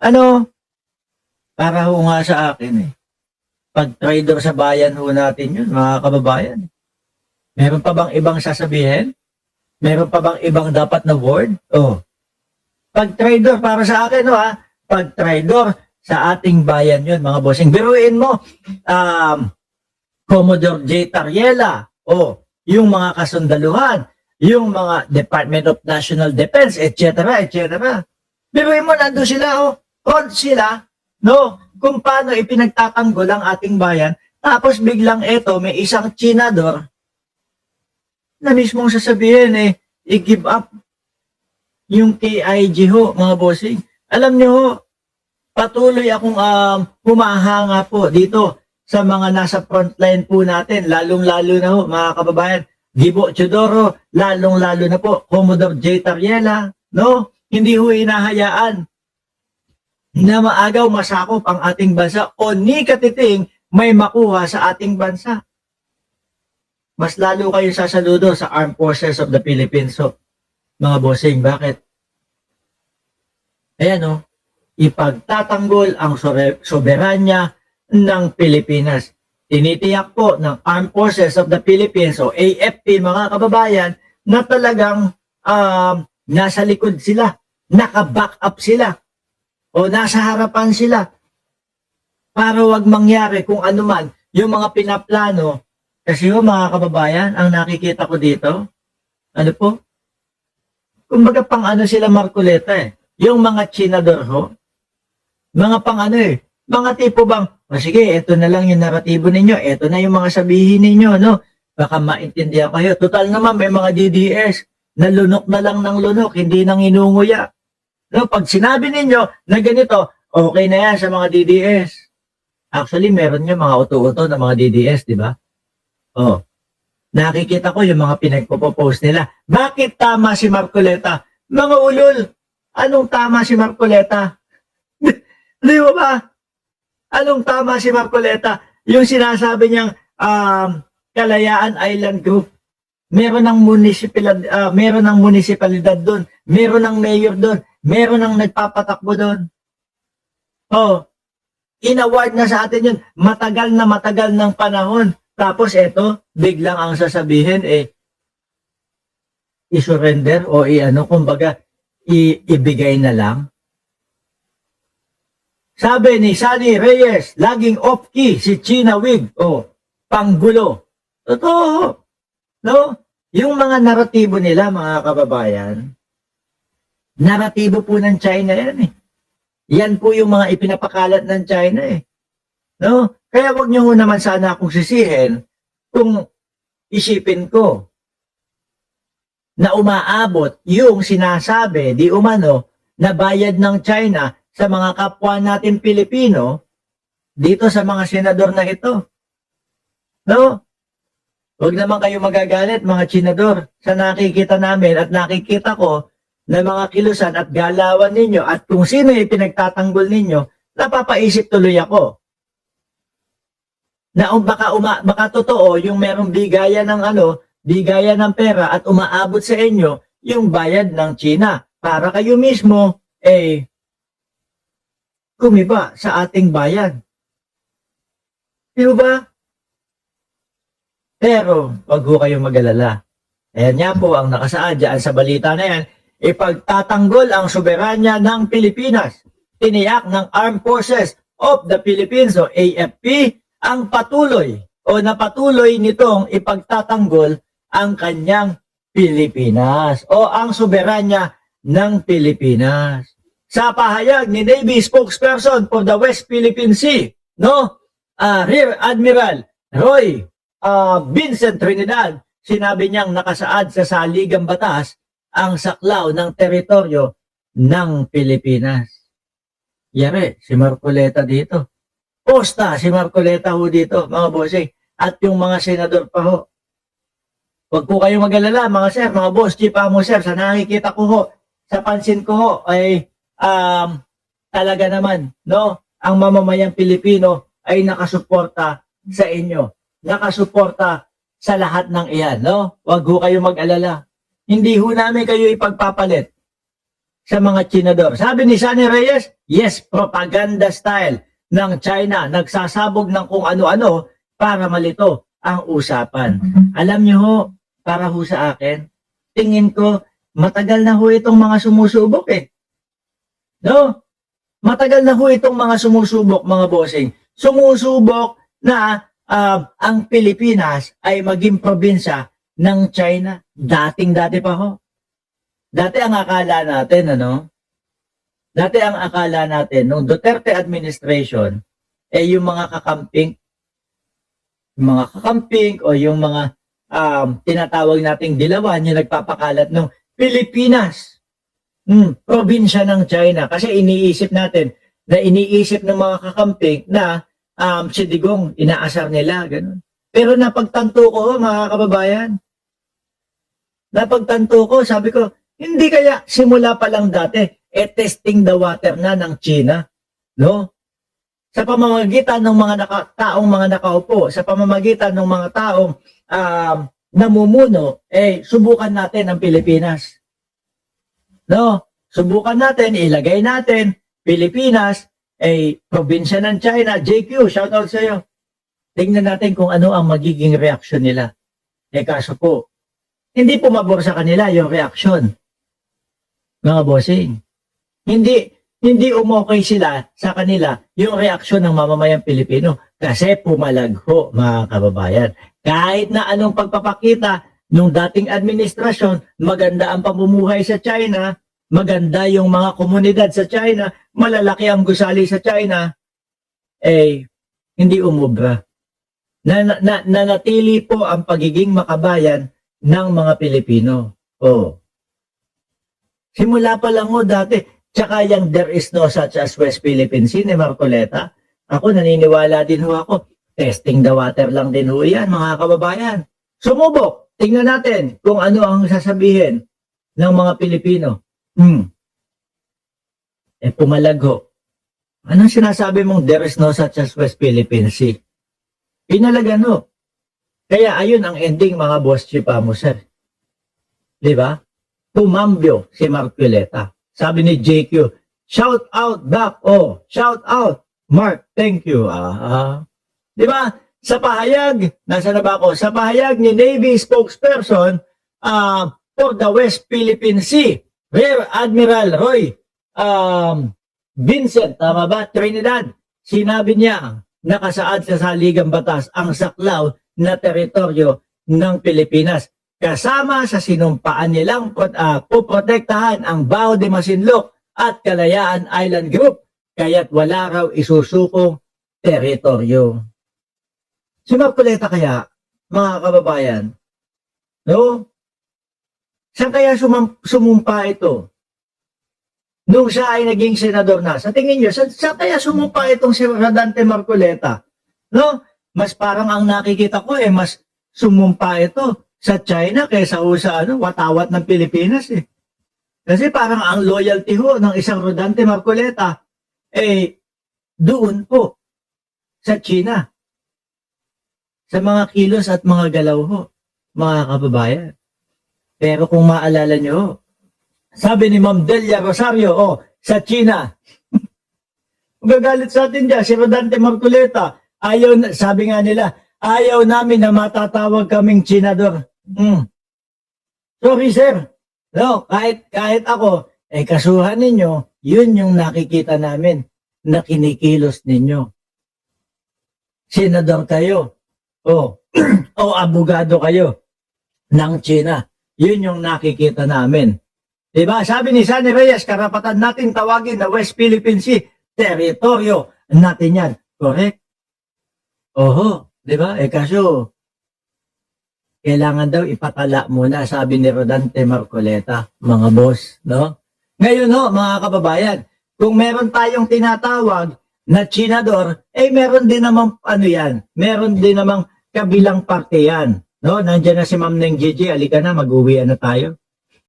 Ano, para ho nga sa akin eh. Pag trader sa bayan ho natin yun, mga kababayan. Meron pa bang ibang sasabihin? Meron pa bang ibang dapat na word? Oh. Pag trader, para sa akin, no, ha? Pag trader, sa ating bayan yun, mga bossing. Biruin mo, Commodore J. Tariela, o yung mga kasundaluhan, yung mga Department of National Defense, etc., etc. Biruin mo, nandun sila, oh. Front sila, no? Kung paano ipinagtatanggol ang ating bayan, tapos biglang eto, may isang chinador na mismong sasabihin i-give up yung KIG ho, mga bossing. Alam nyo ho, patuloy akong humahanga po dito sa mga nasa frontline po natin, lalong-lalo na ho, mga kababayan. Gibo Chodoro, lalong-lalo na po, Commodore J. Tariela, no? Hindi ho hinahayaan na maagaw masakop ang ating bansa o ni katiting may makuha sa ating bansa. Mas lalo kayo sasaludo sa Armed Forces of the Philippines. So, mga bossing, bakit? Ayan o, ipagtatanggol ang soberanya ng Pilipinas. Tinitiyak po ng Armed Forces of the Philippines o AFP, mga kababayan, na talagang nasa likod sila, naka-back up sila, o nasa harapan sila para wag mangyari kung ano man yung mga pinaplano. Kasi mga kababayan, ang nakikita ko dito, ano po? Kumbaga pang ano sila Marcoleta yung mga chinador ho, mga pang ano mga tipo bang, sige, eto na lang yung naratibo ninyo, eto na yung mga sabihin ninyo, no? Baka maintindihan kayo. Total naman, may mga DDS na lunok na lang ng lunok, hindi nang inunguya. No, pag sinabi ninyo na ganito, okay na yan sa mga DDS. Actually, meron yung mga uto-uto na mga DDS, di ba? Oh, nakikita ko yung mga pinagpo-post nila. Bakit tama si Marcoleta? Mga ulol, anong tama si Marcoleta? Di ba? Anong tama si Marcoleta? Yung sinasabi niyang Kalayaan Island Group. Meron ng munisipalidad doon, meron ng mayor doon, meron ng nagpapatakbo doon. Oh, inaward na sa atin yun. Matagal ng panahon. Tapos eto, biglang ang sasabihin i-surrender o kumbaga, ibigay na lang. Sabi ni Sunny Reyes, laging off-key si China Wig, panggulo. Totoo, no? Yung mga naratibo nila, mga kababayan, naratibo po ng China yan Yan po yung mga ipinapakalat ng China no? Kaya wag niyo naman sana akong sisihin kung isipin ko na umaabot yung sinasabi di umano na bayad ng China sa mga kapwa natin Pilipino dito sa mga senador na ito. No? Huwag naman kayo magagalit mga senador sa nakikita namin at nakikita ko na mga kilusan at galawan ninyo at kung sino yung pinagtatanggol ninyo, napapaisip tuloy ako. Na baka totoo yung merong bigayan ng pera at umaabot sa inyo yung bayad ng China para kayo mismo kumiba sa ating bayan. Di ba? Pero wag ho kayong mag-alala. Ayan nga po ang nakasaad dyan sa balita na yan, ipagtatanggol ang soberanya ng Pilipinas. Tiniyak ng Armed Forces of the Philippines o AFP ang napatuloy nitong ipagtatanggol ang kanyang Pilipinas o ang soberanya ng Pilipinas. Sa pahayag ni Navy spokesperson for the West Philippine Sea, Rear Admiral Roy Vincent Trinidad, sinabi niyang nakasaad sa saligang batas ang saklaw ng teritoryo ng Pilipinas. Yari, si Marcoleta dito. Posta si Marcoleta ho dito, mga bossing. At yung mga senador pa ho. Huwag po kayong mag-alala, mga sir, mga boss, chief mo sir, sa nakikita ko ho, sa pansin ko ho, ay talaga naman, no? Ang mamamayang Pilipino ay nakasuporta sa inyo. Nakasuporta sa lahat ng iyan, no? Huwag ho kayong mag-alala. Hindi ho namin kayo ipagpapalit. sa mga Chinador. Sabi ni Sunny Reyes, yes, propaganda style ng China. Nagsasabog ng kung ano-ano para malito ang usapan. Alam niyo ho, para ho sa akin, tingin ko, matagal na ho itong mga sumusubok eh. No? Matagal na ho itong mga sumusubok, mga bossing. Sumusubok na ang Pilipinas ay maging probinsya ng China. Dating-dati pa ho. Dati ang akala natin, Dati ang akala natin, nung Duterte administration, yung mga kakamping o yung mga tinatawag nating dilawan, yung nagpapakalat ng Pilipinas, probinsya ng China. Kasi iniisip ng mga kakamping na si Digong, inaasar nila, ganun. Pero napagtanto ko, mga kababayan, sabi ko, hindi kaya simula pa lang dati, testing the water na ng China, no? Sa pamamagitan ng mga taong mga nakaupo, sa pamamagitan ng mga taong namumuno, subukan natin ang Pilipinas. No? Subukan natin, ilagay natin, Pilipinas, probinsya ng China. JQ, shout out sa iyo. Tingnan natin kung ano ang magiging reaksyon nila. Kaso po, hindi pumabor sa kanila yung reaksyon. Mga bossing. Hindi umokay sila sa kanila yung reaksyon ng mamamayang Pilipino kasi pumalagho, mga kababayan. Kahit na anong pagpapakita nung dating administrasyon, maganda ang pamumuhay sa China, maganda yung mga komunidad sa China, malalaki ang gusali sa China, hindi umubra. Nanatili po ang pagiging makabayan ng mga Pilipino. Simula pa lang dati. Tsaka yung there is no such as West Philippine Sea ni Marcoleta. Ako naniniwala din ho ako. Testing the water lang din ho yan, mga kababayan. Sumubok. Tingnan natin kung ano ang sasabihin ng mga Pilipino. Pumalagho. Anong sinasabi mong there is no such as West Philippine Sea? Pinalagan ho. Kaya ayun ang ending, mga boss chipa mo, sir. Diba? Tumambyo si Marcoleta. Sabi ni JQ, shout out back. Shout out. Mark, thank you. Di ba? Sa pahayag, nasa na ba ako? Sa pahayag ni Navy spokesperson for the West Philippine Sea, Rear Admiral Roy Vincent, tama ba? Trinidad. Sinabi niya, nakasaad sa saligang batas ang saklaw na teritoryo ng Pilipinas. Kasama sa sinumpaan nilang poprotektahan ang Bao de Masinloc at Kalayaan Island Group, kaya't wala raw isusukong teritoryo. Si Marcoleta kaya, mga kababayan, no? Saan kaya sumumpa ito? Nung siya ay naging senador na, sa tingin niyo, saan kaya sumumpa itong si Rodante Marcoleta? No? Mas parang ang nakikita ko mas sumumpa ito sa China kaysa sa watawat ng Pilipinas eh. Kasi parang ang loyalty ho ng isang Rodante Marcoleta doon po sa China. Sa mga kilos at mga galaw ho, mga kababayan. Pero kung maalala nyo, sabi ni Ma'am Delia Rosario, sa China, gagalit sa atin dyan, si Rodante Marcoleta, sabi nga nila, ayaw namin na matatawag kaming Chinador. Sorry sir. No, kahit ako, kasuhan ninyo, yun yung nakikita namin na kinikilos ninyo. Senador kayo. O abogado kayo ng China. Yun yung nakikita namin. Diba? Sabi ni Sunny Reyes, karapatan natin tawagin na West Philippine Sea, teritoryo natin yan. Correct? Diba? Kaso, kailangan daw ipatala muna, sabi ni Rodante Marcoleta, mga boss, no? Ngayon mga kababayan, kung meron tayong tinatawag na Chinador, meron din namang meron din namang kabilang parte yan, no? Nandiyan na si Ma'am Neng Gigi, alika na, mag-uwian na tayo.